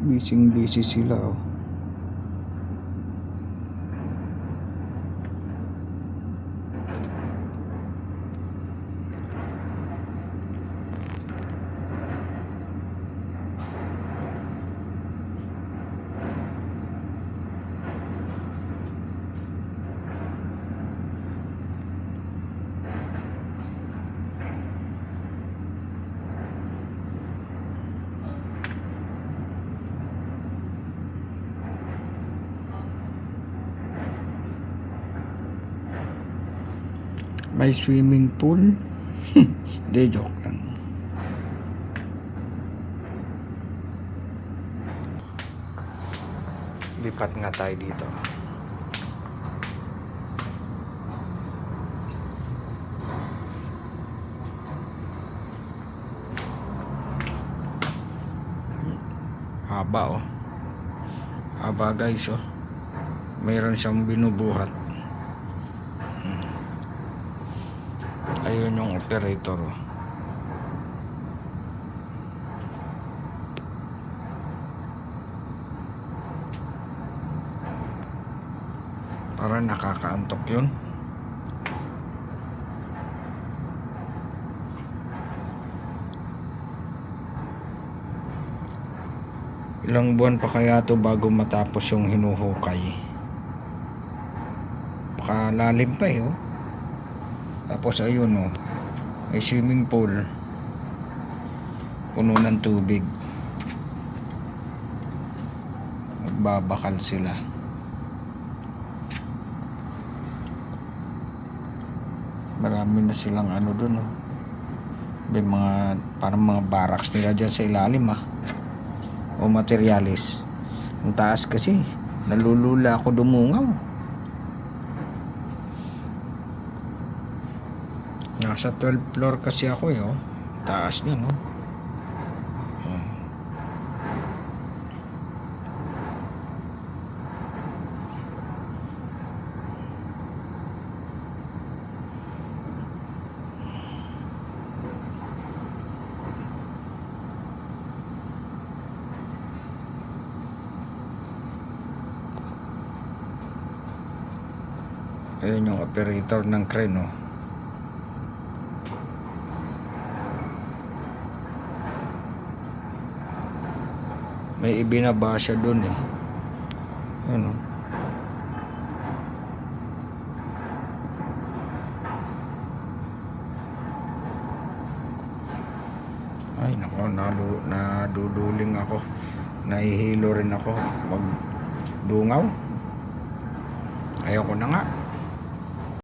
Busy sila, oh. May swimming pool. Hindi, joke lang. Lipat nga tayo dito. Haba, oh. Haba, guys, oh. Mayroon siyang binubuhat. Ayun yung operator, oh. Para nakakaantok yun. Ilang buwan pa kaya to bago matapos yung hinuhukay. Pakalalim pa, oh. Tapos ayun, oh, may swimming pool, puno ng tubig. Magbabakal sila. Marami na silang ano dun, oh. May mga parang mga barracks nila dyan sa ilalim, ah, o materialis. Ang taas kasi, nalulula ako dumungaw. Nasa 12th floor kasi ako, eh, oh. Taas niya, no? Ayun yung operator ng crane, oh. May ibinaba siya dun, eh. Ayun, oh. Ay, nako, naduduling ako. Nahihilo rin ako. Magdungaw. Ayoko na nga.